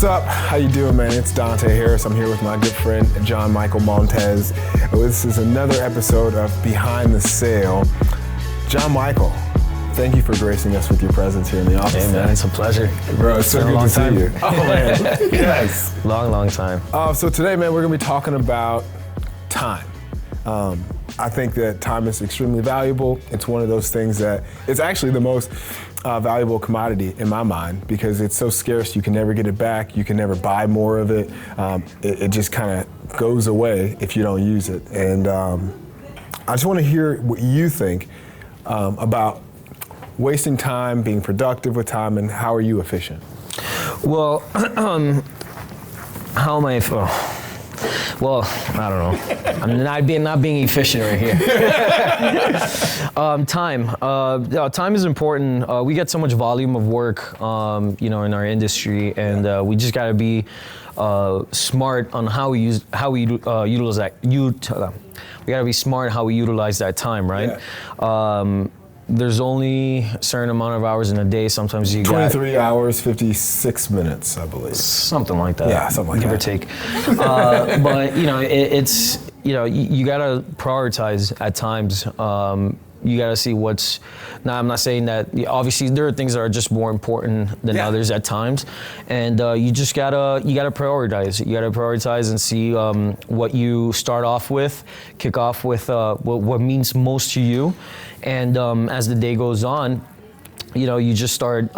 What's up? How you doing, man? It's Donte Harris. I'm here with my good friend, John Michael Montes. This is another episode of Behind the Sale. John Michael, thank you for gracing us with your presence here in the office. Hey, man, it's a pleasure. Bro, it's so good to see you. Oh, man. Yes. Long time. So today, man, we're going to be talking about time. I think that time is extremely valuable. It's one of those things that it's actually the most valuable commodity in my mind because it's so scarce you can never get it back. You can never buy more of it. It just kind of goes away if you don't use it. And I just want to hear what you think about wasting time, being productive with time, and how are you efficient? Well, how am I? Well, I don't know. I'm not being efficient right here. Time is important. We get so much volume of work, in our industry, and we just got to be smart on how we utilize that. We got to be smart how we utilize that time, right? Yeah. There's only a certain amount of hours in a day. Sometimes you 23 hours, 56 minutes, I believe. Something like that. Yeah, something like that. Give or take. But, you got to prioritize at times. You got to see what's. Now, I'm not saying that. Obviously, there are things that are just more important than others at times, and you just gotta prioritize. You gotta prioritize and see what you start off with, kick off with what means most to you, and as the day goes on, you just start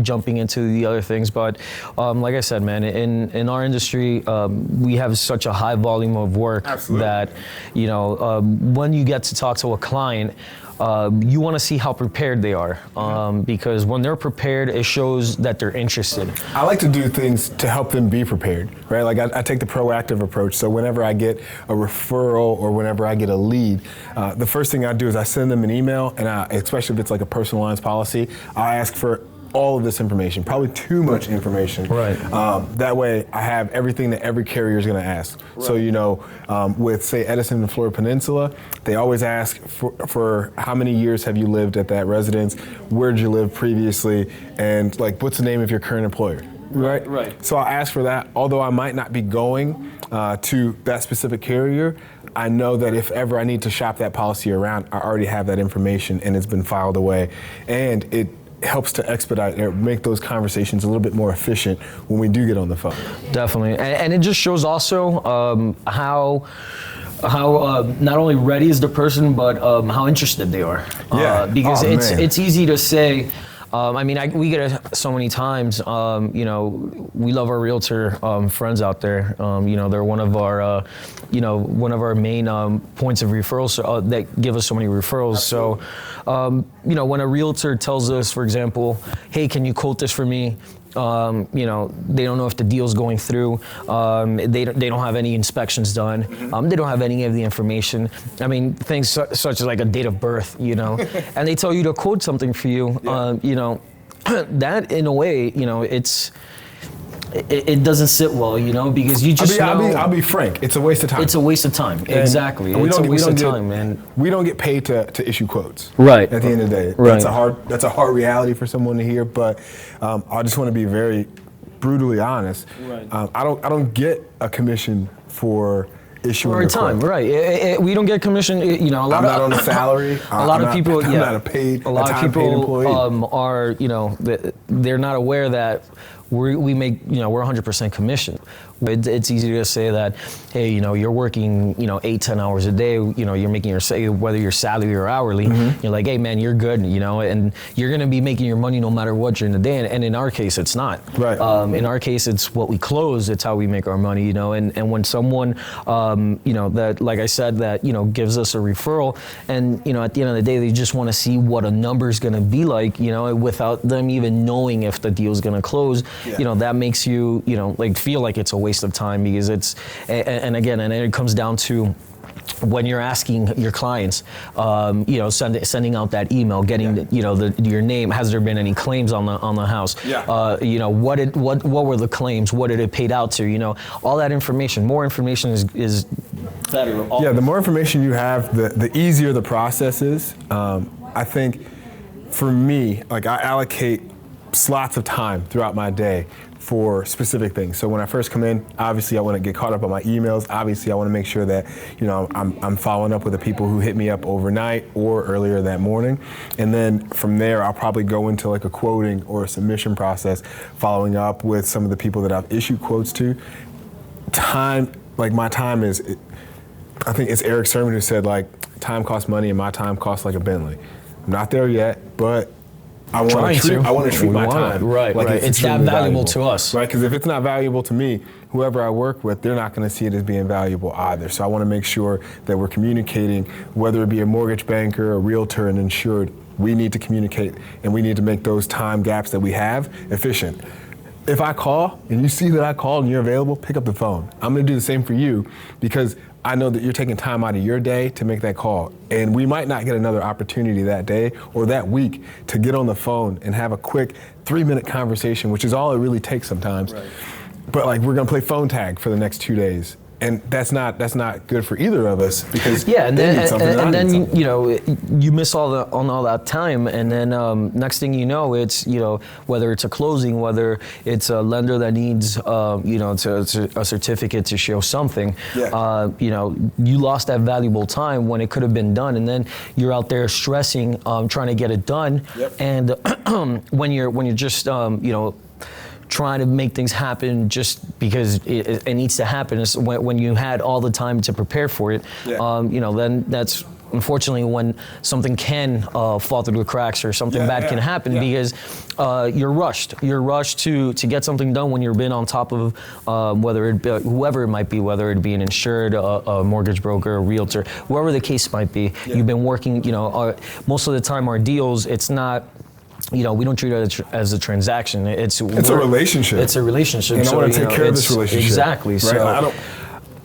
jumping into the other things. But like I said, man, in our industry, we have such a high volume of work that, when you get to talk to a client, you want to see how prepared they are, because when they're prepared, it shows that they're interested. I like to do things to help them be prepared, right? Like I take the proactive approach. So whenever I get a referral or whenever I get a lead, the first thing I do is I send them an email, and especially if it's like a personal lines policy, I ask for all of this information, probably too much information. Right. That way I have everything that every carrier is going to ask. Right. So, with say Edison and Florida Peninsula, they always ask for how many years have you lived at that residence, where did you live previously, and like what's the name of your current employer. Right. So I ask for that. Although I might not be going to that specific carrier, I know that if ever I need to shop that policy around, I already have that information and it's been filed away. And it helps to expedite or make those conversations a little bit more efficient when we do get on the phone. Definitely, and it just shows also how not only ready is the person, but how interested they are. Because it's easy to say. We get it so many times. We love our realtor friends out there. They're one of our main points of referrals that give us so many referrals. Absolutely. So, when a realtor tells us, for example, hey, can you quote this for me? They don't know if the deal's going through. They don't have any inspections done. They don't have any of the information. Things such as like a date of birth, and they tell you to quote something for you. That in a way, it doesn't sit well, because you just I'll be frank. It's a waste of time. It's a waste of time. Exactly. It's a waste of time, man. We don't get paid to issue quotes. Right. At the end of the day, right. That's a hard reality for someone to hear. But I just want to be very brutally honest. Right. I don't get a commission for issuing a time. quote. Right. We don't get commission. I'm not on a salary. A lot of people. I'm not a paid employee. Are they're not aware that we make, we're 100% commission. It's easy to say that, hey, you're working, 8-10 hours a day, you're making whether you're salary or hourly, you're like, hey man, you're good, and you're gonna be making your money no matter what during the day. And in our case, it's not. Right. In our case, it's what we close, it's how we make our money, and when someone, that, like I said, that, gives us a referral, and, at the end of the day, they just wanna see what a number's gonna be like, without them even knowing if the deal's gonna close. That makes you, feel like it's a waste of time, because it's, and again, and it comes down to when you're asking your clients, sending out that email, getting your name. Has there been any claims on the house? What were the claims? What did it paid out to? All that information. More information is better. The more information you have, the easier the process is. I think for me, like I allocate slots of time throughout my day for specific things. So when I first come in, obviously I want to get caught up on my emails. Obviously I want to make sure that, I'm following up with the people who hit me up overnight or earlier that morning. And then from there, I'll probably go into like a quoting or a submission process, following up with some of the people that I've issued quotes to. My time is, I think it's Eric Sermon who said, like, time costs money and my time costs like a Bentley. I'm not there yet, but I want to treat my time. Right. It's that valuable to us. Right, because if it's not valuable to me, whoever I work with, they're not going to see it as being valuable either. So I want to make sure that we're communicating, whether it be a mortgage banker, a realtor, an insured, we need to communicate and we need to make those time gaps that we have efficient. If I call and you see that I called and you're available, pick up the phone. I'm going to do the same for you because I know that you're taking time out of your day to make that call. And we might not get another opportunity that day or that week to get on the phone and have a quick 3-minute conversation, which is all it really takes sometimes. Right. But like, we're going to play phone tag for the next 2 days. And that's not good for either of us because and then you miss all that time, and then next thing you know, it's whether it's a closing, whether it's a lender that needs a certificate to show something, you lost that valuable time when it could have been done, and then you're out there stressing, trying to get it done, and when you're just trying to make things happen just because it needs to happen. Is when you had all the time to prepare for it. Then that's unfortunately when something can fall through the cracks or something bad can happen because you're rushed. You're rushed to get something done when you've been on top of whether it be, whoever it might be, whether it be an insured, a mortgage broker, a realtor, whoever the case might be. You've been working. Most of the time our deals, it's not. We don't treat it as a transaction. It's a relationship. It's a relationship. And I want to take care of this relationship. Exactly. Right? So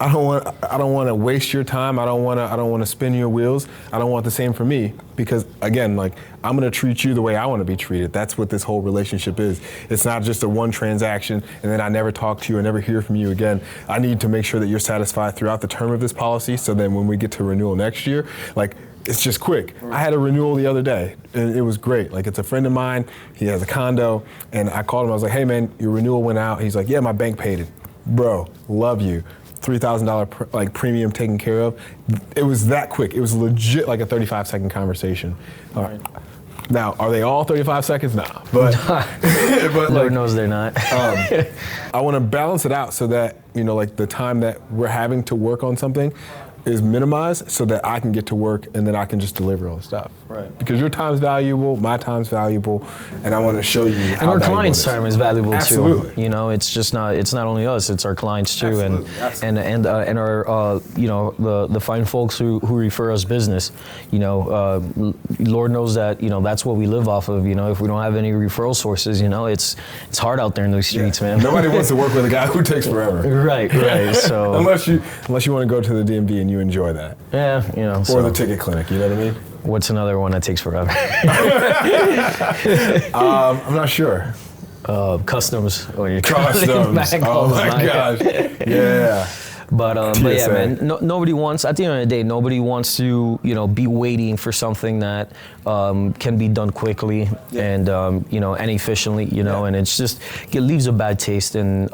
I don't want to waste your time. I don't want to spin your wheels. I don't want the same for me because again, like I'm going to treat you the way I want to be treated. That's what this whole relationship is. It's not just a one transaction and then I never talk to you and never hear from you again. I need to make sure that you're satisfied throughout the term of this policy. So then when we get to renewal next year, like. It's just quick. I had a renewal the other day, and it was great. Like, it's a friend of mine. He has a condo, and I called him. I was like, hey, man, your renewal went out. He's like, yeah, my bank paid it. Bro, love you. $3,000 premium taken care of. It was that quick. It was legit like a 35-second conversation. Right. Now, are they all 35 seconds? Nah. But, but Lord knows they're not. I want to balance it out so that, like the time that we're having to work on something is minimized so that I can get to work and then I can just deliver all the stuff. Right. Because your time's valuable, my time's valuable, and I want to show you how and our clients' time is valuable Absolutely. too. It's not only us, it's our clients too. Absolutely. And our the fine folks who refer us business. Lord knows that that's what we live off of. If we don't have any referral sources, it's hard out there in those streets, man. Nobody wants to work with a guy who takes forever. Right. So unless you want to go to the DMV and you enjoy that. Yeah, or the ticket clinic, you know what I mean? What's another one that takes forever? I'm not sure. Customs. Customs. Oh my gosh. Yeah. But yeah, man. Nobody wants. At the end of the day, nobody wants to be waiting for something that can be done quickly and and efficiently. And it's just it leaves a bad taste in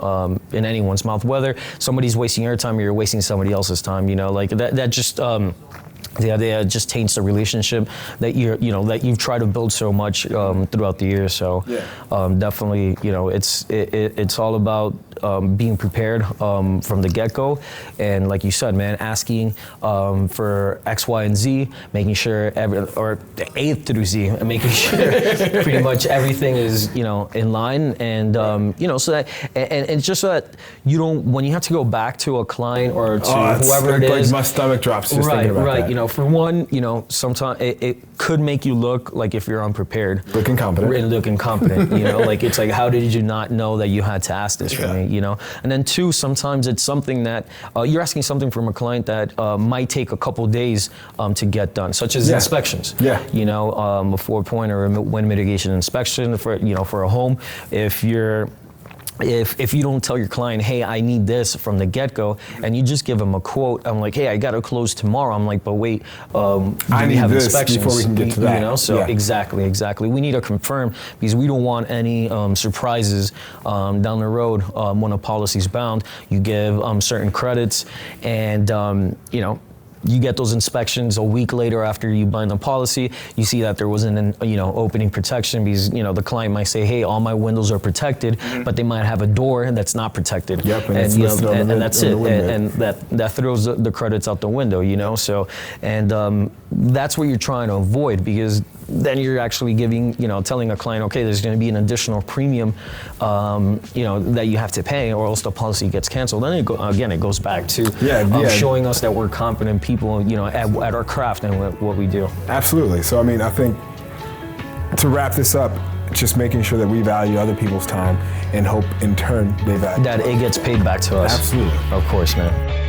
anyone's mouth. Whether somebody's wasting your time or you're wasting somebody else's time. Like that just. It just taints the relationship that you've tried to build so much throughout the years. So definitely, it's all about being prepared from the get-go, and like you said, man, asking for X, Y, and Z, making sure or A through Z, and making sure pretty much everything is in line, and so that and just so that you don't, when you have to go back to a client or to whoever it is, my stomach drops just thinking about that. For one, sometimes it could make you look like if you're unprepared. Look incompetent. Like it's like, how did you not know that you had to ask this for me, And then two, sometimes it's something that you're asking something from a client that might take a couple days to get done, such as inspections. A 4-point or a wind mitigation inspection for a home. If you're if you don't tell your client, hey, I need this from the get-go, and you just give them a quote, I'm like, hey, I got to close tomorrow. I'm like, but wait, I need have this inspections before we can get to that. You know, so exactly. We need to confirm, because we don't want any surprises down the road when a policy's bound. You give certain credits, and you know, you get those inspections a week later after you bind the policy. You see that there wasn't an opening protection, because the client might say, hey, all my windows are protected, but they might have a door that's not protected. Yep, and that's it. And that throws the credits out the window, So, and that's what you're trying to avoid, because then you're actually telling a client, okay, there's going to be an additional premium, that you have to pay, or else the policy gets canceled. Then it goes back to showing us that we're competent people, at our craft and what we do. Absolutely. So, I mean, I think to wrap this up, just making sure that we value other people's time and hope in turn they value that it gets paid back to us. Absolutely. Of course, man.